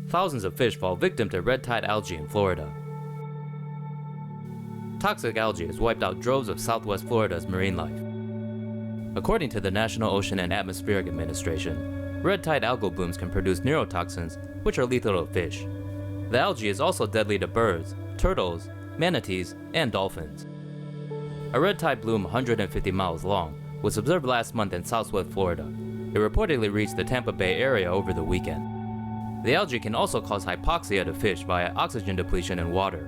thousands of fish fall victim to red tide algae in Florida. Toxic algae has wiped out droves of southwest Florida's marine life. According to the National Ocean and Atmospheric Administration, red tide algal blooms can produce neurotoxins, which are lethal to fish. The algae is also deadly to birds, turtles, manatees, and dolphins. A red tide bloom 150 miles long was observed last month in southwest Florida. It reportedly reached the Tampa Bay area over the weekend. The algae can also cause hypoxia to fish via oxygen depletion in water.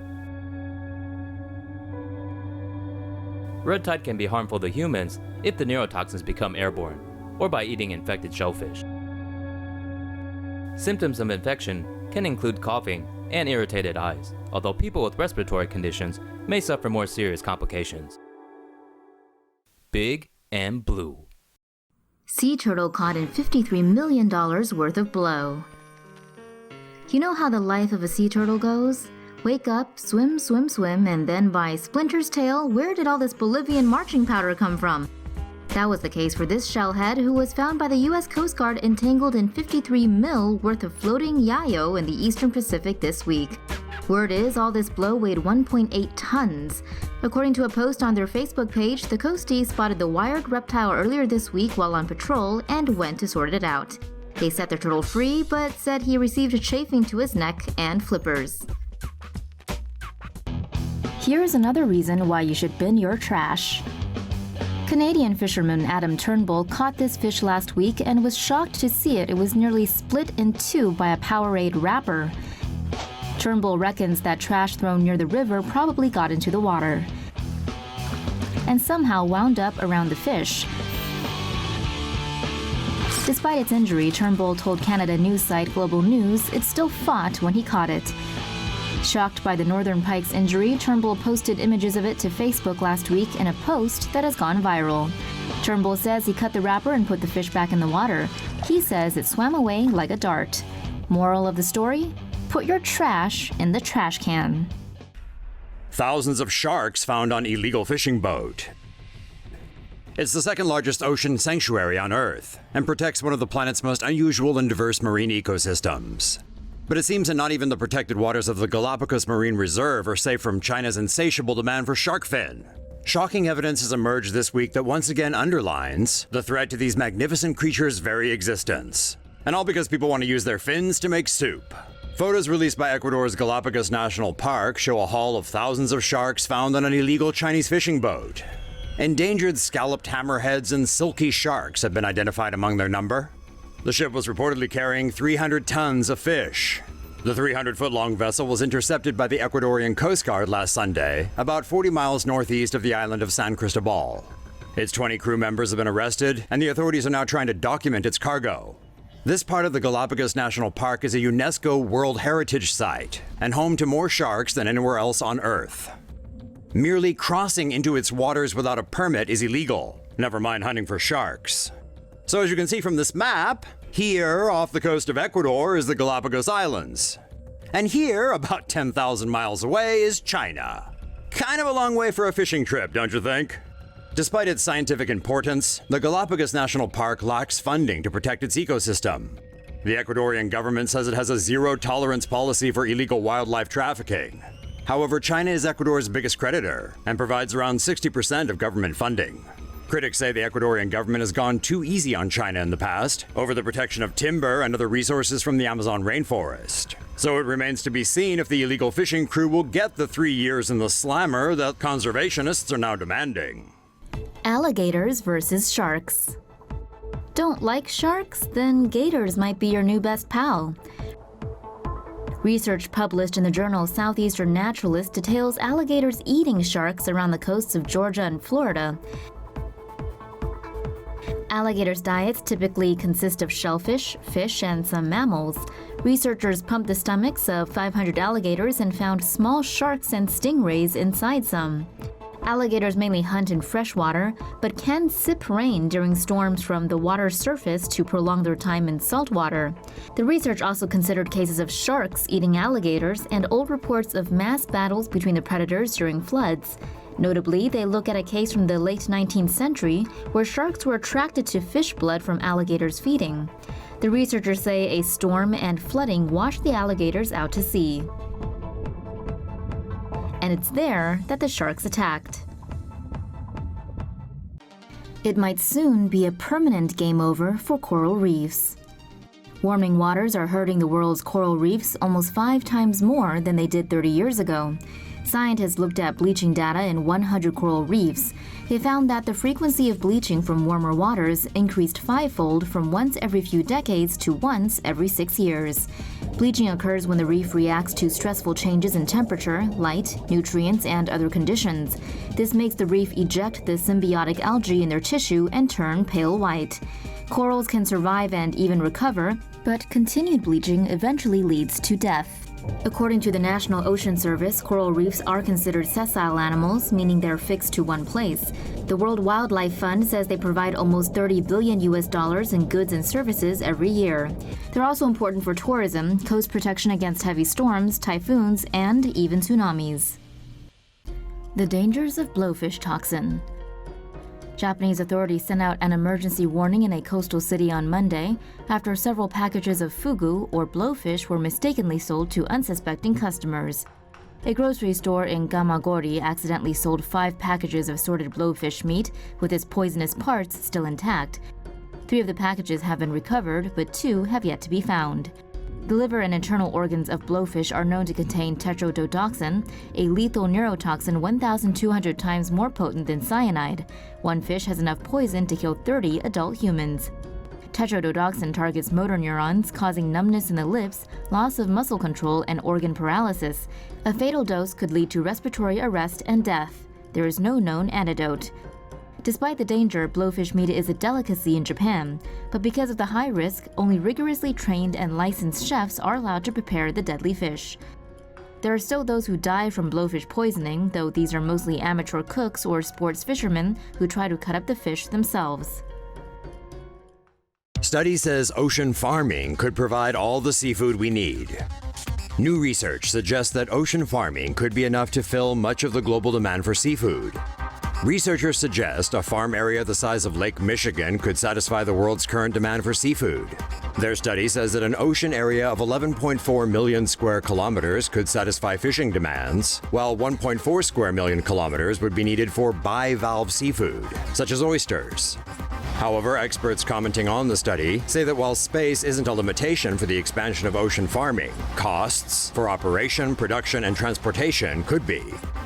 Red tide can be harmful to humans if the neurotoxins become airborne, or by eating infected shellfish. Symptoms of infection can include coughing and irritated eyes, although people with respiratory conditions may suffer more serious complications. Big and blue. Sea turtle caught in $53 million worth of blow. You know how the life of a sea turtle goes? Wake up, swim, swim, swim, and then by Splinter's tail, where did all this Bolivian marching powder come from? That was the case for this shellhead, who was found by the U.S. Coast Guard entangled in 53 mil worth of floating yayo in the eastern Pacific this week. Word is all this blow weighed 1.8 tons. According to a post on their Facebook page, the coasties spotted the wired reptile earlier this week while on patrol and went to sort it out. They set the turtle free, but said he received a chafing to his neck and flippers. Here's another reason why you should bin your trash. Canadian fisherman Adam Turnbull caught this fish last week and was shocked to see it was nearly split in two by a Powerade wrapper. Turnbull reckons that trash thrown near the river probably got into the water and somehow wound up around the fish. Despite its injury, Turnbull told Canada news site Global News it still fought when he caught it. Shocked by the northern pike's injury, Turnbull posted images of it to Facebook last week in a post that has gone viral. Turnbull says he cut the wrapper and put the fish back in the water. He says it swam away like a dart. Moral of the story? Put your trash in the trash can. Thousands of sharks found on illegal fishing boat. It's the second largest ocean sanctuary on Earth and protects one of the planet's most unusual and diverse marine ecosystems. But it seems that not even the protected waters of the Galapagos Marine Reserve are safe from China's insatiable demand for shark fin. Shocking evidence has emerged this week that once again underlines the threat to these magnificent creatures' very existence. And all because people want to use their fins to make soup. Photos released by Ecuador's Galapagos National Park show a haul of thousands of sharks found on an illegal Chinese fishing boat. Endangered scalloped hammerheads and silky sharks have been identified among their number. The ship was reportedly carrying 300 tons of fish. The 300-foot-long vessel was intercepted by the Ecuadorian Coast Guard last Sunday, about 40 miles northeast of the island of San Cristobal. Its 20 crew members have been arrested, and the authorities are now trying to document its cargo. This part of the Galapagos National Park is a UNESCO World Heritage Site and home to more sharks than anywhere else on Earth. Merely crossing into its waters without a permit is illegal, never mind hunting for sharks. So as you can see from this map, here off the coast of Ecuador is the Galapagos Islands. And here, about 10,000 miles away, is China. Kind of a long way for a fishing trip, don't you think? Despite its scientific importance, the Galapagos National Park lacks funding to protect its ecosystem. The Ecuadorian government says it has a zero-tolerance policy for illegal wildlife trafficking. However, China is Ecuador's biggest creditor and provides around 60% of government funding. Critics say the Ecuadorian government has gone too easy on China in the past over the protection of timber and other resources from the Amazon rainforest. So it remains to be seen if the illegal fishing crew will get the 3 years in the slammer that conservationists are now demanding. Alligators versus sharks. Don't like sharks? Then gators might be your new best pal. Research published in the journal Southeastern Naturalist details alligators eating sharks around the coasts of Georgia and Florida. Alligators' diets typically consist of shellfish, fish, and some mammals. Researchers pumped the stomachs of 500 alligators and found small sharks and stingrays inside some. Alligators mainly hunt in freshwater, but can sip rain during storms from the water's surface to prolong their time in saltwater. The research also considered cases of sharks eating alligators and old reports of mass battles between the predators during floods. Notably, they look at a case from the late 19th century where sharks were attracted to fish blood from alligators feeding. The researchers say a storm and flooding washed the alligators out to sea. And it's there that the sharks attacked. It might soon be a permanent game over for coral reefs. Warming waters are hurting the world's coral reefs almost 5 times more than they did 30 years ago. Scientists looked at bleaching data in 100 coral reefs. They found that the frequency of bleaching from warmer waters increased 5-fold from once every few decades to once every 6 years. Bleaching occurs when the reef reacts to stressful changes in temperature, light, nutrients, and other conditions. This makes the reef eject the symbiotic algae in their tissue and turn pale white. Corals can survive and even recover, but continued bleaching eventually leads to death. According to the National Ocean Service, coral reefs are considered sessile animals, meaning they're fixed to one place. The World Wildlife Fund says they provide almost $30 billion in goods and services every year. They're also important for tourism, coast protection against heavy storms, typhoons, and even tsunamis. The dangers of blowfish toxin. Japanese authorities sent out an emergency warning in a coastal city on Monday after several packages of fugu, or blowfish, were mistakenly sold to unsuspecting customers. A grocery store in Gamagori accidentally sold 5 packages of assorted blowfish meat with its poisonous parts still intact. 3 of the packages have been recovered, but 2 have yet to be found. The liver and internal organs of blowfish are known to contain tetrodotoxin, a lethal neurotoxin 1,200 times more potent than cyanide. One fish has enough poison to kill 30 adult humans. Tetrodotoxin targets motor neurons, causing numbness in the lips, loss of muscle control, and organ paralysis. A fatal dose could lead to respiratory arrest and death. There is no known antidote. Despite the danger, blowfish meat is a delicacy in Japan, but because of the high risk, only rigorously trained and licensed chefs are allowed to prepare the deadly fish. There are still those who die from blowfish poisoning, though these are mostly amateur cooks or sports fishermen who try to cut up the fish themselves. Study says ocean farming could provide all the seafood we need. New research suggests that ocean farming could be enough to fill much of the global demand for seafood. Researchers suggest a farm area the size of Lake Michigan could satisfy the world's current demand for seafood. Their study says that an ocean area of 11.4 million square kilometers could satisfy fishing demands, while 1.4 square million kilometers would be needed for bivalve seafood, such as oysters. However, experts commenting on the study say that while space isn't a limitation for the expansion of ocean farming, costs for operation, production, and transportation could be.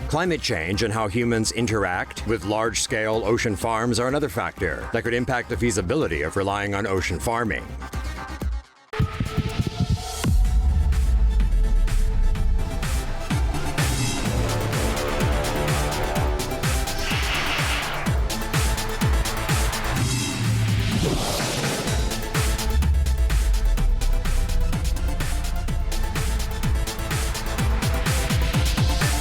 Climate change and how humans interact with large-scale ocean farms are another factor that could impact the feasibility of relying on ocean farming.